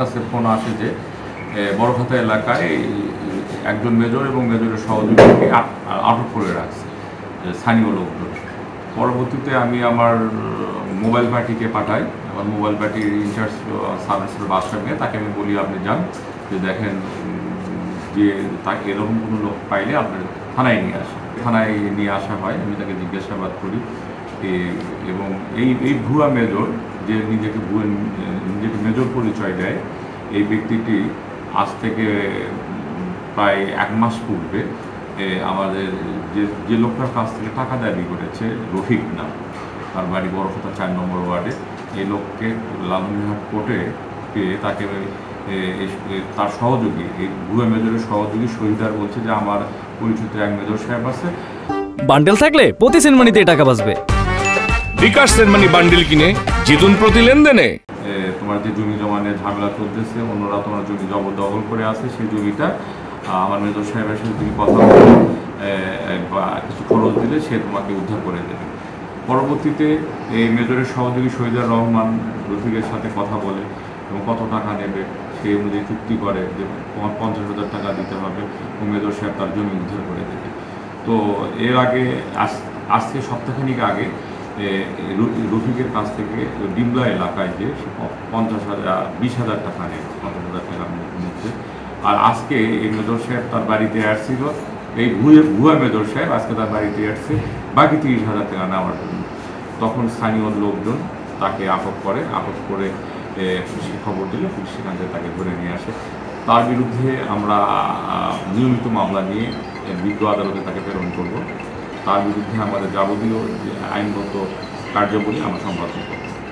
কাছে ফোন আসে যে বড়খাতা এলাকায় একজন মেজর এবং মেজরের সহযোগীকে আটক করে রাখছে স্থানীয় লোকজন। পরবর্তীতে আমি আমার মোবাইল পার্টিকে পাঠাই, আমার মোবাইল পার্টির ইনচার্জ সাব ইন্সপেক্টর বাদশা মিয়া, তাকে আমি বলি আপনি যান, যে দেখেন যে তাকে এরকম কোনো লোক পাইলে আপনার থানায় নিয়ে আসে। থানায় নিয়ে আসা হয়, আমি তাকে জিজ্ঞাসাবাদ করি এবং এই ভুয়া মেজর যে নিজেকে মেজর পরিচয় দেয়, এই ব্যক্তিটি আজ থেকে প্রায় 1 মাস পূর্বে আমাদের যে লোকটার কাছ থেকে টাকা দাবি করেছে, রফিক নাম, তার বাড়ি বড়খাতা 4 নম্বর ওয়ার্ডে, এই লোককে লালমনিরহাট কোর্টে পেয়ে তাকে তার সহযোগী, এই ভুয়া মেজরের সহযোগী শহীদার বলছে যে আমার পরিচিত এক মেজর সাহেব আছে, বান্ডেল থাকলে প্রতি সেনমানিতে টাকা বাঁচবে। বিকাশ সেনমানি বান্ডেল কিনে জিতুন প্রতি লেনদেনে। তোমার যে জমি জমা নিয়ে ঝামেলা চলতেছে, অন্যরা তোমার জমি জবরদখল করে আছে, সেই জমিটা আমার মেজর সাহেবের সাথে তুমি কথা বলে বা কিছু খরচ দিলে সে তোমাকে উদ্ধার করে দেবে। পরবর্তীতে এই মেজরের সহযোগী শহীদুর রহমান রফিকের সাথে কথা বলে এবং কত টাকা নেবে সেই অনুযায়ী চুক্তি করে যে 50,000 টাকা দিতে হবে এবং মেজর সাহেব তার জমি উদ্ধার করে দেবে। তো এর আগে আজকে সপ্তাহখানিক আগে রফিকের কাছ থেকে ডিমলা এলাকায় যে 20,000 টাকা নেয়, 50,000 টাকার মধ্যে। আর আজকে এই মেজর সাহেব তার বাড়িতে আসছিল, এই ভুয়া মেজর সাহেব আজকে তার বাড়িতে আসছে বাকি 30,000 টাকা নেওয়ার জন্য। তখন স্থানীয় লোকজন তাকে আটক করে পুলিশকে খবর দিলে পুলিশ সেখান থেকে তাকে ধরে নিয়ে আসে। তার বিরুদ্ধে আমরা নিয়মিত মামলা নিয়ে বিজ্ঞ আদালতে তাকে প্রেরণ করব। তার বিরুদ্ধে আমাদের যাবতীয় আইনগত কার্যাবলী আমরা সম্পাদন করব।